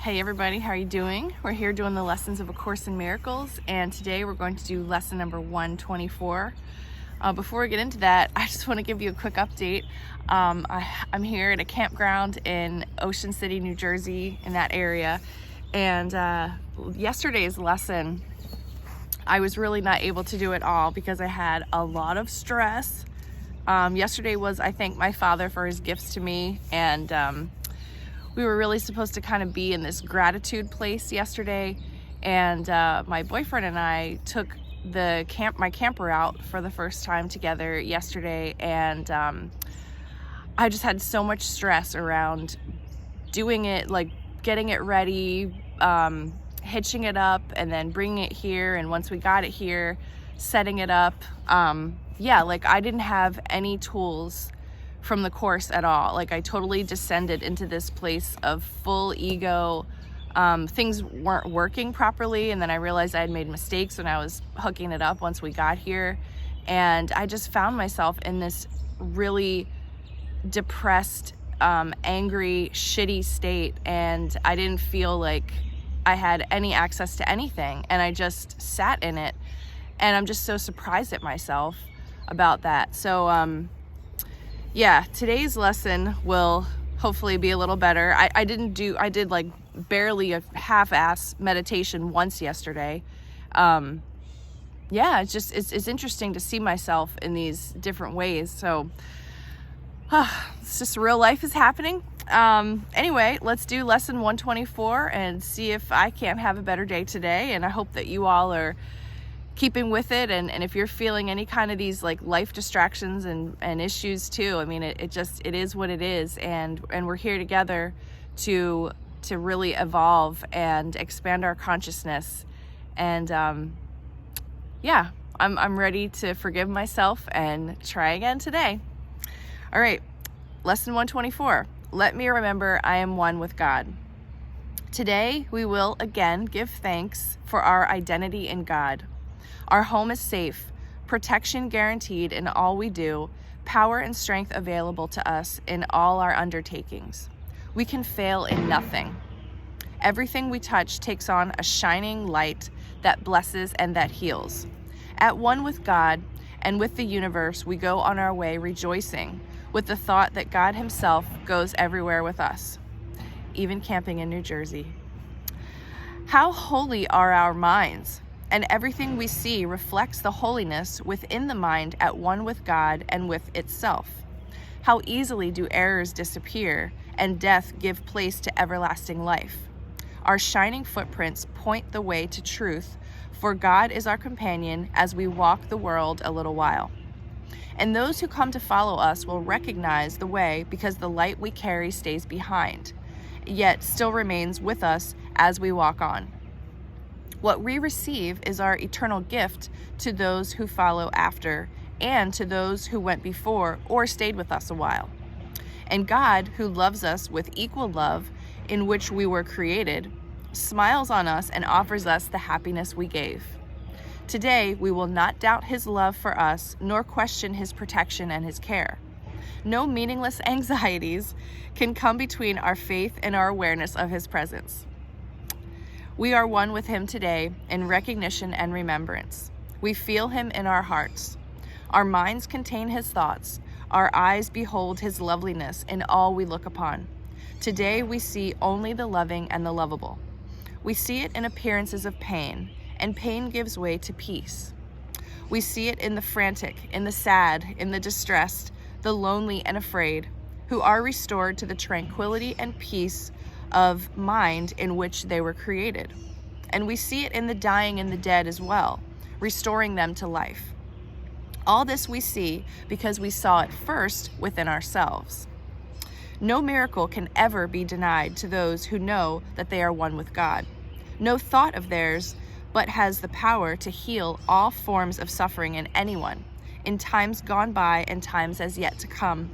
Hey everybody, how are you doing? We're here doing the lessons of A Course in Miracles, and today we're going to do lesson number 124. Before we get into that, I just want to give you a quick update. I'm here at a campground in Ocean City, New Jersey, in that area, and yesterday's lesson, I was really not able to do it all because I had a lot of stress. Yesterday was, I thank my father for his gifts to me, and we were really supposed to kind of be in this gratitude place yesterday, and my boyfriend and I took my camper out for the first time together yesterday, and I just had so much stress around doing it, like getting it ready, hitching it up, and then bringing it here, and once we got it here, setting it up. Like I didn't have any tools from the course at all. Like I totally descended into this place of full ego. Things weren't working properly, and then I realized I had made mistakes when I was hooking it up once we got here, and I just found myself in this really depressed, angry, shitty state, and I didn't feel like I had any access to anything, and I just sat in it, and I'm just so surprised at myself about that. So today's lesson will hopefully be a little better. I did like barely a half-ass meditation once yesterday. It's interesting to see myself in these different ways. So it's just real life is happening. Anyway, let's do lesson 124 and see if I can't have a better day today. And I hope that you all are keeping with it, and if you're feeling any kind of these like life distractions and issues too, I mean it is what it is, and we're here together to really evolve and expand our consciousness, and I'm ready to forgive myself and try again today. All right, lesson 124. Let me remember I am one with God. Today we will again give thanks for our identity in God. Our home is safe, protection guaranteed in all we do, power and strength available to us in all our undertakings. We can fail in nothing. Everything we touch takes on a shining light that blesses and that heals. At one with God and with the universe, we go on our way rejoicing with the thought that God Himself goes everywhere with us, even camping in New Jersey. How holy are our minds! And everything we see reflects the holiness within the mind at one with God and with itself. How easily do errors disappear and death give place to everlasting life. Our shining footprints point the way to truth, for God is our companion as we walk the world a little while. And those who come to follow us will recognize the way because the light we carry stays behind, yet still remains with us as we walk on. What we receive is our eternal gift to those who follow after and to those who went before or stayed with us a while. And God, who loves us with equal love in which we were created, smiles on us and offers us the happiness we gave. Today, we will not doubt His love for us nor question His protection and His care. No meaningless anxieties can come between our faith and our awareness of His presence. We are one with Him today in recognition and remembrance. We feel Him in our hearts. Our minds contain His thoughts. Our eyes behold His loveliness in all we look upon. Today we see only the loving and the lovable. We see it in appearances of pain, and pain gives way to peace. We see it in the frantic, in the sad, in the distressed, the lonely and afraid, who are restored to the tranquility and peace of mind in which they were created. And we see it in the dying and the dead as well, restoring them to life. All this we see because we saw it first within ourselves. No miracle can ever be denied to those who know that they are one with God. No thought of theirs but has the power to heal all forms of suffering in anyone, in times gone by and times as yet to come,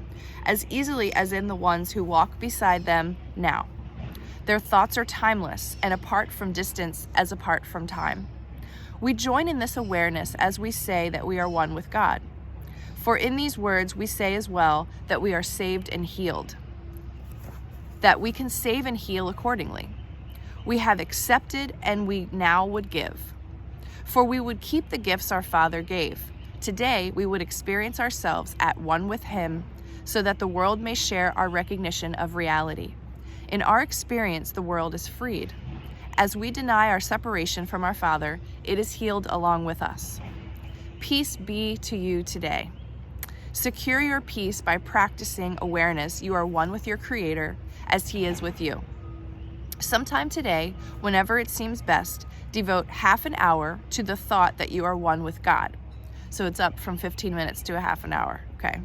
as easily as in the ones who walk beside them now. Their thoughts are timeless and apart from distance as apart from time. We join in this awareness as we say that we are one with God. For in these words we say as well that we are saved and healed, that we can save and heal accordingly. We have accepted and we now would give. For we would keep the gifts our Father gave. Today we would experience ourselves at one with Him so that the world may share our recognition of reality. In our experience, the world is freed. As we deny our separation from our Father, it is healed along with us. Peace be to you today. Secure your peace by practicing awareness you are one with your Creator as He is with you. Sometime today, whenever it seems best, devote half an hour to the thought that you are one with God. So it's up from 15 minutes to a half an hour, okay?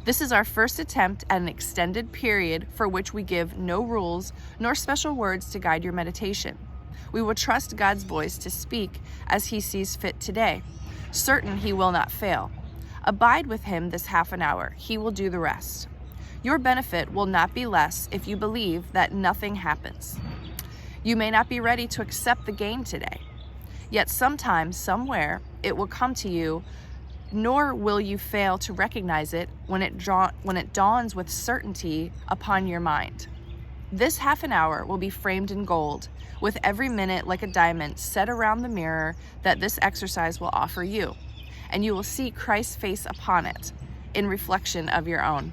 This is our first attempt at an extended period for which we give no rules nor special words to guide your meditation. We will trust God's voice to speak as He sees fit today, certain He will not fail. Abide with Him this half an hour. He will do the rest. Your benefit will not be less if you believe that nothing happens. You may not be ready to accept the gain today, yet sometime, somewhere, it will come to you, nor will you fail to recognize it when it dawns with certainty upon your mind. This half an hour will be framed in gold, with every minute like a diamond set around the mirror that this exercise will offer you, and you will see Christ's face upon it, in reflection of your own.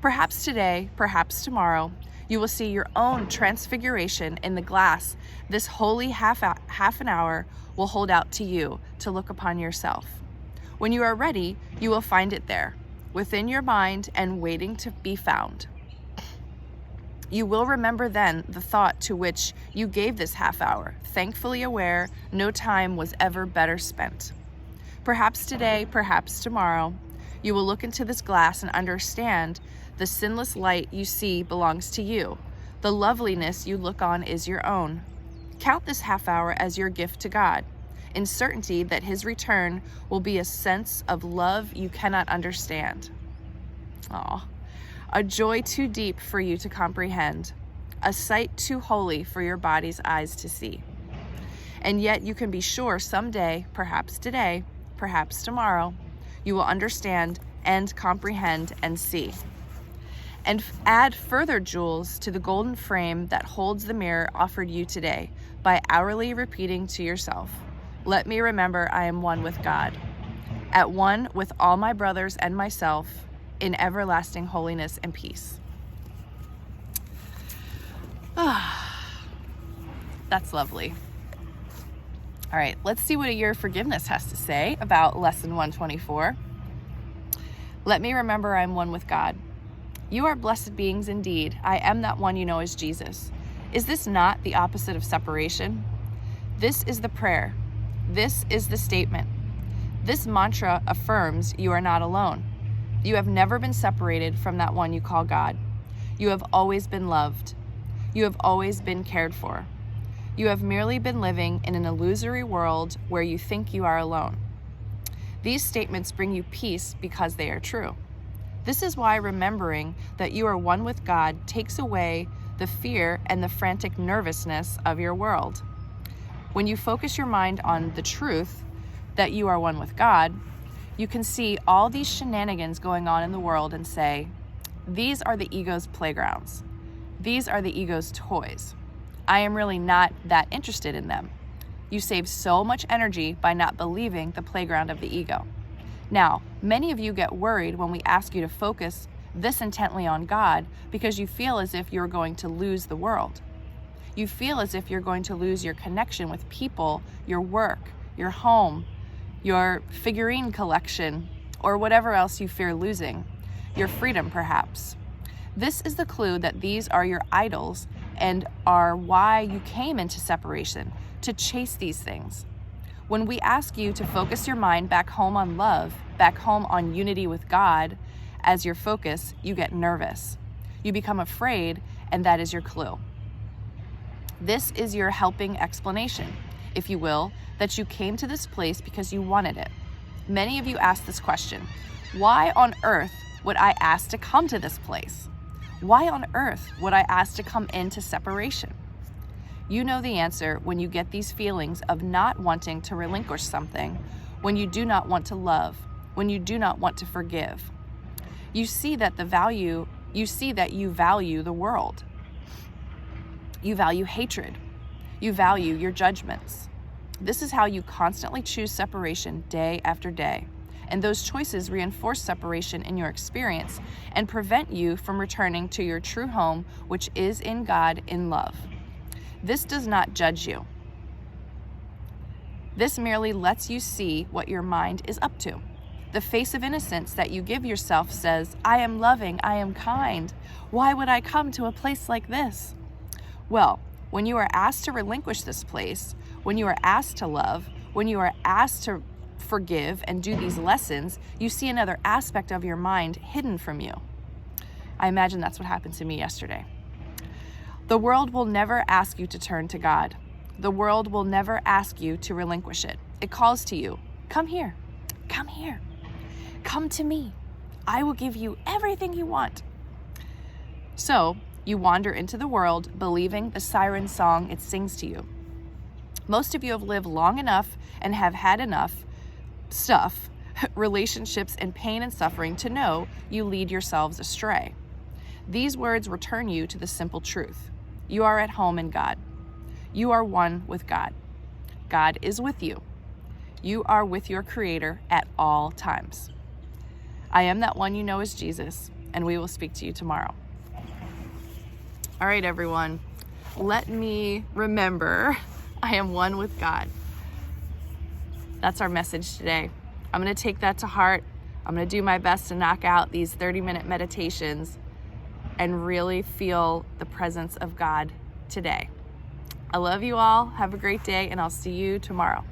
Perhaps today, perhaps tomorrow, you will see your own transfiguration in the glass this holy half an hour will hold out to you to look upon yourself. When you are ready, you will find it there, within your mind and waiting to be found. You will remember then the thought to which you gave this half hour, thankfully aware no time was ever better spent. Perhaps today, perhaps tomorrow, you will look into this glass and understand the sinless light you see belongs to you. The loveliness you look on is your own. Count this half hour as your gift to God, in certainty that His return will be a sense of love you cannot understand. A joy too deep for you to comprehend, a sight too holy for your body's eyes to see. And yet you can be sure someday, perhaps today, perhaps tomorrow, you will understand and comprehend and see. And add further jewels to the golden frame that holds the mirror offered you today by hourly repeating to yourself, let me remember I am one with God, at one with all my brothers and myself in everlasting holiness and peace. That's lovely. All right, let's see what a year of forgiveness has to say about lesson 124. Let me remember I am one with God. You are blessed beings indeed. I am that one you know as Jesus. Is this not the opposite of separation? This is the prayer. This is the statement. This mantra affirms you are not alone. You have never been separated from that one you call God. You have always been loved. You have always been cared for. You have merely been living in an illusory world where you think you are alone. These statements bring you peace because they are true. This is why remembering that you are one with God takes away the fear and the frantic nervousness of your world. When you focus your mind on the truth that you are one with God, you can see all these shenanigans going on in the world and say, these are the ego's playgrounds. These are the ego's toys. I am really not that interested in them. You save so much energy by not believing the playground of the ego. Now, many of you get worried when we ask you to focus this intently on God because you feel as if you're going to lose the world. You feel as if you're going to lose your connection with people, your work, your home, your figurine collection, or whatever else you fear losing, your freedom perhaps. This is the clue that these are your idols and are why you came into separation, to chase these things. When we ask you to focus your mind back home on love, back home on unity with God as your focus, you get nervous. You become afraid, and that is your clue. This is your helping explanation, if you will, that you came to this place because you wanted it. Many of you ask this question, why on earth would I ask to come to this place? Why on earth would I ask to come into separation? You know the answer when you get these feelings of not wanting to relinquish something, when you do not want to love, when you do not want to forgive. You see that you value the world. You value hatred. You value your judgments. This is how you constantly choose separation day after day. And those choices reinforce separation in your experience and prevent you from returning to your true home, which is in God in love. This does not judge you. This merely lets you see what your mind is up to. The face of innocence that you give yourself says, I am loving, I am kind. Why would I come to a place like this? Well, when you are asked to relinquish this place, when you are asked to love, when you are asked to forgive and do these lessons, you see another aspect of your mind hidden from you. I imagine that's what happened to me yesterday. The world will never ask you to turn to God. The world will never ask you to relinquish it. It calls to you, come here, come here, come to me. I will give you everything you want. So you wander into the world believing the siren song it sings to you. Most of you have lived long enough and have had enough stuff, relationships, and pain and suffering to know you lead yourselves astray. These words return you to the simple truth. You are at home in God. You are one with God. God is with you. You are with your Creator at all times. I am that one you know as Jesus, and we will speak to you tomorrow. All right, everyone. Let me remember I am one with God. That's our message today. I'm going to take that to heart. I'm going to do my best to knock out these 30-minute meditations and really feel the presence of God today. I love you all. Have a great day, and I'll see you tomorrow.